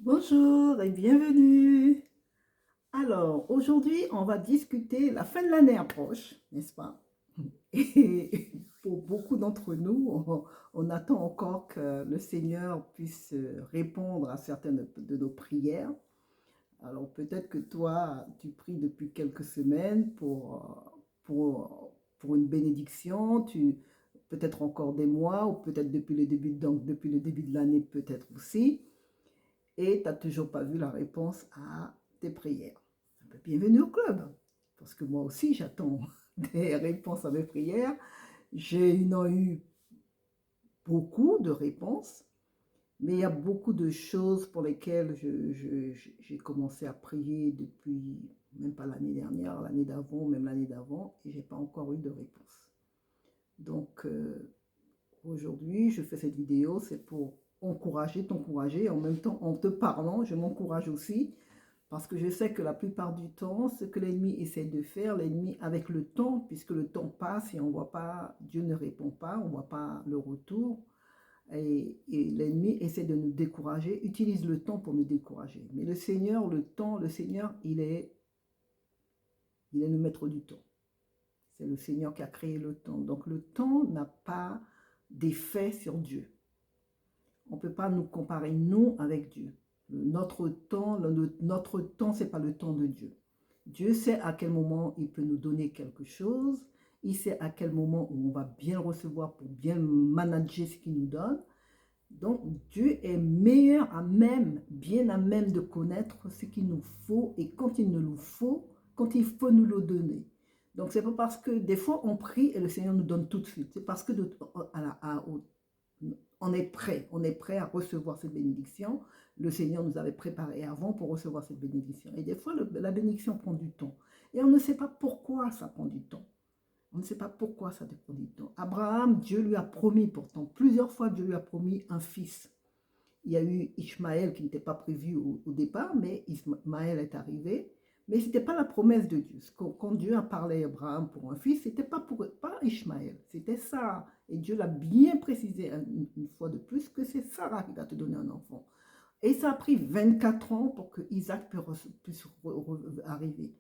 Bonjour et bienvenue. Alors, aujourd'hui, on va discuter, la fin de l'année approche, n'est-ce pas? Et pour beaucoup d'entre nous, on attend encore que le Seigneur puisse répondre à certaines de nos prières. Alors, peut-être que toi, tu pries depuis quelques semaines pour une bénédiction, peut-être encore des mois, ou peut-être depuis le début de l'année, peut-être aussi. Et tu n'as toujours pas vu la réponse à tes prières. Bienvenue au club, parce que moi aussi j'attends des réponses à mes prières. J'ai eu beaucoup de réponses, mais il y a beaucoup de choses pour lesquelles j'ai commencé à prier depuis, même pas l'année dernière, l'année d'avant, même l'année d'avant, et je n'ai pas encore eu de réponse. Donc aujourd'hui, je fais cette vidéo, c'est pour t'encourager, en même temps en te parlant, je m'encourage aussi. Parce que je sais que la plupart du temps, ce que l'ennemi essaie de faire, l'ennemi avec le temps, puisque le temps passe et on ne voit pas, Dieu ne répond pas, on ne voit pas le retour, et l'ennemi essaie de nous décourager, utilise le temps pour nous décourager. Mais le Seigneur, le Seigneur, il est le maître du temps. C'est le Seigneur qui a créé le temps. Donc le temps n'a pas d'effet sur Dieu. On ne peut pas nous comparer, nous, avec Dieu. Notre temps, ce n'est pas le temps de Dieu. Dieu sait à quel moment il peut nous donner quelque chose. Il sait à quel moment on va bien le recevoir pour bien manager ce qu'il nous donne. Donc, Dieu est meilleur à même, bien à même de connaître ce qu'il nous faut et quand il nous le faut, quand il faut nous le donner. Donc, c'est pas parce que des fois on prie et le Seigneur nous donne tout de suite. C'est parce que on est prêt à recevoir cette bénédiction. Le Seigneur nous avait préparé avant pour recevoir cette bénédiction. Et des fois, la bénédiction prend du temps. Et on ne sait pas pourquoi ça prend du temps. On ne sait pas pourquoi ça prend du temps. Abraham, Dieu lui a promis pourtant, plusieurs fois Dieu lui a promis un fils. Il y a eu Ishmaël qui n'était pas prévu au départ, mais Ishmaël est arrivé. Mais ce n'était pas la promesse de Dieu. Quand Dieu a parlé à Abraham pour un fils, ce n'était pas Ishmaël, c'était Sarah. Et Dieu l'a bien précisé une fois de plus que c'est Sarah qui va te donner un enfant. Et ça a pris 24 ans pour que Isaac puisse arriver.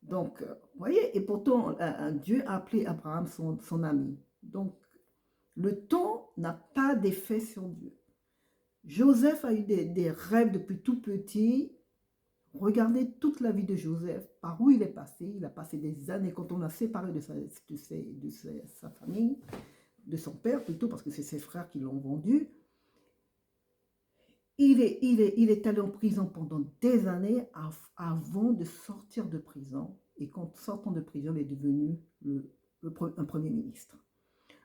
Donc, vous voyez, et pourtant, Dieu a appelé Abraham son ami. Donc, le temps n'a pas d'effet sur Dieu. Joseph a eu des rêves depuis tout petit. Regardez toute la vie de Joseph, par où il est passé. Il a passé des années quand on l'a séparé de sa famille, de son père plutôt, parce que c'est ses frères qui l'ont vendu. Il est allé en prison pendant des années avant de sortir de prison. Et quand sortant de prison, il est devenu un premier ministre.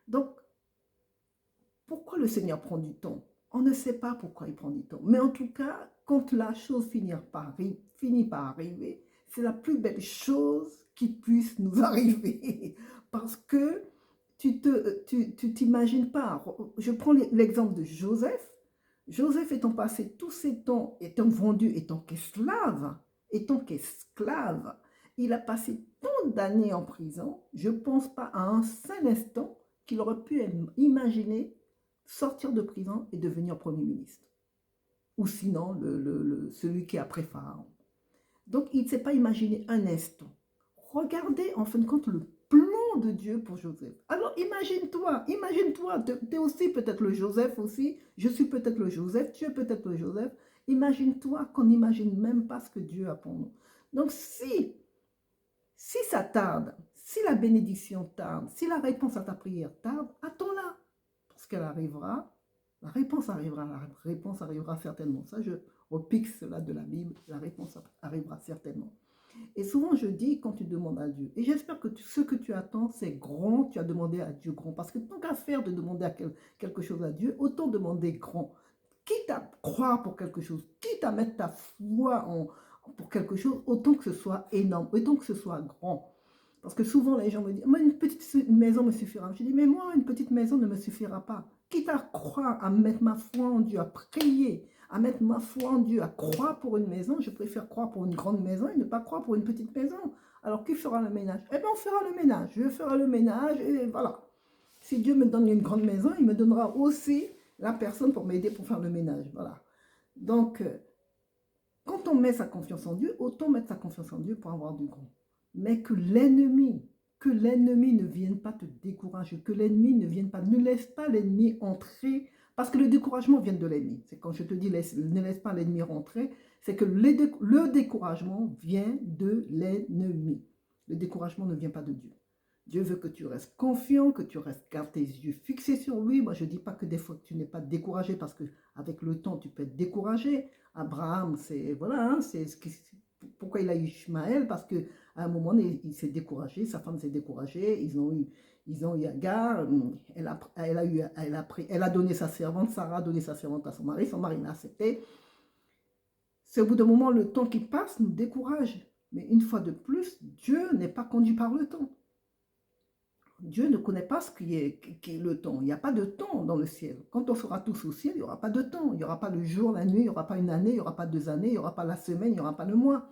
Donc, pourquoi le Seigneur prend du temps? On ne sait pas pourquoi il prend du temps. Mais en tout cas, quand la chose finit par arriver, c'est la plus belle chose qui puisse nous arriver. Parce que tu t'imagines pas. Je prends l'exemple de Joseph. Joseph étant passé tous ses temps, étant vendu, étant qu'esclave, il a passé tant d'années en prison, je ne pense pas à un seul instant qu'il aurait pu imaginer sortir de prison et devenir Premier ministre. Ou sinon, celui qui est après Pharaon. Donc, il ne s'est pas imaginé un instant. Regardez, en fin de compte, le plan de Dieu pour Joseph. Alors, imagine-toi, tu es aussi peut-être le Joseph aussi, je suis peut-être le Joseph, tu es peut-être le Joseph. Imagine-toi qu'on n'imagine même pas ce que Dieu a pour nous. Donc, si ça tarde, si la bénédiction tarde, si la réponse à ta prière tarde, attends-la. Parce qu'elle arrivera, la réponse arrivera certainement. Ça, je repique cela de la Bible, la réponse arrivera certainement. Et souvent, je dis quand tu demandes à Dieu, et j'espère que ce que tu attends, c'est grand, tu as demandé à Dieu grand. Parce que tant qu'à faire de demander quelque chose à Dieu, autant demander grand. Quitte à croire pour quelque chose, quitte à mettre ta foi pour quelque chose, autant que ce soit énorme, autant que ce soit grand. Parce que souvent, les gens me disent, moi, une petite maison me suffira. Je dis, mais moi, une petite maison ne me suffira pas. Quitte à croire, à mettre ma foi en Dieu, à prier, à mettre ma foi en Dieu, à croire pour une maison, je préfère croire pour une grande maison et ne pas croire pour une petite maison. Alors, qui fera le ménage? Eh bien, on fera le ménage. Je ferai le ménage et voilà. Si Dieu me donne une grande maison, il me donnera aussi la personne pour m'aider pour faire le ménage. Voilà. Donc, quand on met sa confiance en Dieu, autant mettre sa confiance en Dieu pour avoir du grand. Mais que l'ennemi ne vienne pas te décourager, que l'ennemi ne vienne pas, ne laisse pas l'ennemi entrer, parce que le découragement vient de l'ennemi. C'est quand je te dis ne laisse pas l'ennemi rentrer, c'est que le découragement vient de l'ennemi. Le découragement ne vient pas de Dieu. Dieu veut que tu restes confiant, que tu restes, garde tes yeux fixés sur lui. Moi, je ne dis pas que des fois tu n'es pas découragé, parce qu'avec le temps, tu peux être découragé. Abraham, c'est voilà, hein, pourquoi il a eu Ishmaël, parce qu'à un moment, il s'est découragé, sa femme s'est découragée, ils ont eu Agar, elle a donné sa servante, Sarah a donné sa servante à son mari l'a accepté. C'est au bout d'un moment, le temps qui passe nous décourage. Mais une fois de plus, Dieu n'est pas conduit par le temps. Dieu ne connaît pas ce qui est le temps. Il n'y a pas de temps dans le ciel. Quand on sera tous au ciel, il n'y aura pas de temps. Il n'y aura pas le jour, la nuit, il n'y aura pas une année, il n'y aura pas 2 années, il n'y aura pas la semaine, il n'y aura pas le mois.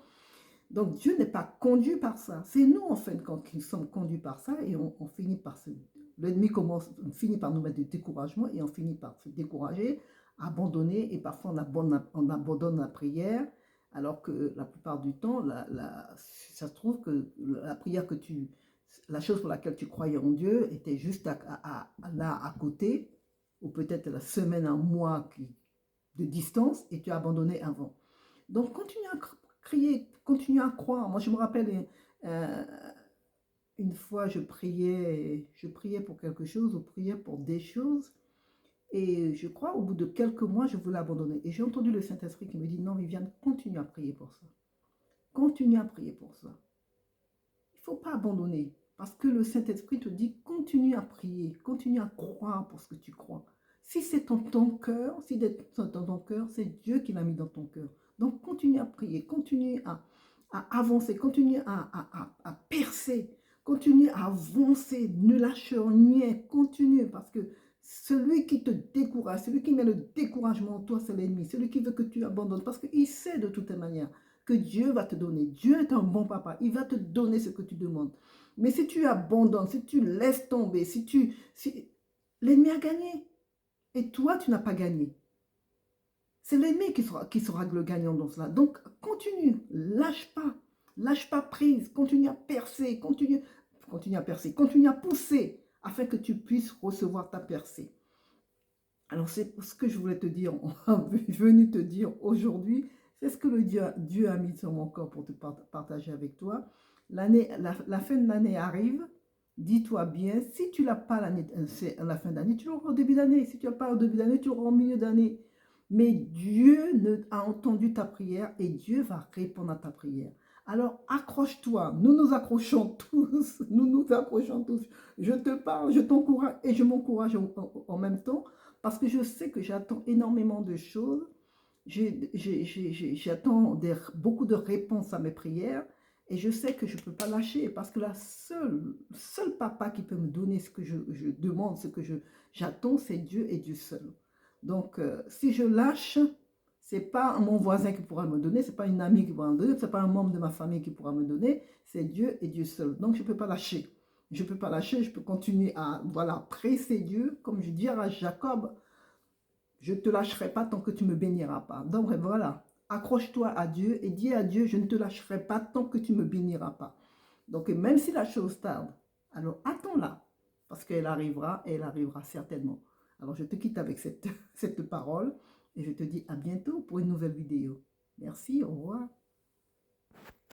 Donc Dieu n'est pas conduit par ça. C'est nous, en fait, qui sommes conduits par ça, et on finit par se... L'ennemi finit par nous mettre du découragement, et on finit par se décourager, abandonner, et parfois on abandonne la prière, alors que la plupart du temps, ça se trouve que la prière la chose pour laquelle tu croyais en Dieu était juste là à côté, ou peut-être la semaine, un mois de distance, et tu as abandonné avant. Donc continue à crier, continue à croire. Moi je me rappelle une fois je priais pour quelque chose, ou priais pour des choses, et je crois au bout de quelques mois je voulais abandonner, et j'ai entendu le Saint-Esprit qui me dit non Viviane, continue à prier pour ça, continue à prier pour ça, il ne faut pas abandonner, parce que le Saint-Esprit te dit continue à prier, continue à croire pour ce que tu crois. Si c'est dans ton cœur, c'est Dieu qui l'a mis dans ton cœur. Donc continue à prier, continue à avancer, continue à percer, continue à avancer, ne lâche rien, continue, parce que celui qui te décourage, celui qui met le découragement en toi, c'est l'ennemi, celui qui veut que tu abandonnes, parce qu'il sait de toute manière que Dieu va te donner. Dieu est un bon papa, il va te donner ce que tu demandes. Mais si tu abandonnes, si tu laisses tomber, l'ennemi a gagné. Et toi, tu n'as pas gagné. C'est l'ennemi qui sera le gagnant dans cela. Donc, continue, lâche pas prise, continue à percer, continue à pousser, afin que tu puisses recevoir ta percée. Alors, c'est ce que je voulais te dire, venu te dire aujourd'hui. C'est ce que Dieu a mis sur mon corps pour te partager avec toi. La fin de l'année arrive. Dis-toi bien, si tu ne l'as pas à la fin d'année, tu l'auras au début d'année. Si tu n'as pas au début d'année, tu l'auras au milieu d'année. Mais Dieu a entendu ta prière, et Dieu va répondre à ta prière. Alors accroche-toi, nous nous accrochons tous, Je te parle, je t'encourage, et je m'encourage en même temps, parce que je sais que j'attends énormément de choses. J'attends beaucoup de réponses à mes prières, et je sais que je ne peux pas lâcher, parce que seul papa qui peut me donner ce que je demande, ce que j'attends, c'est Dieu, et Dieu seul. Donc, si je lâche, ce n'est pas mon voisin qui pourra me donner, ce n'est pas une amie qui pourra me donner, ce n'est pas un membre de ma famille qui pourra me donner, c'est Dieu et Dieu seul. Donc, je ne peux pas lâcher. Je ne peux pas lâcher, je peux continuer à presser Dieu, comme je dis à Jacob, je ne te lâcherai pas tant que tu ne me béniras pas. Donc voilà, accroche-toi à Dieu et dis à Dieu, je ne te lâcherai pas tant que tu ne me béniras pas. Donc même si la chose tarde, alors attends-la, parce qu'elle arrivera, et elle arrivera certainement. Alors je te quitte avec cette parole, et je te dis à bientôt pour une nouvelle vidéo. Merci, au revoir.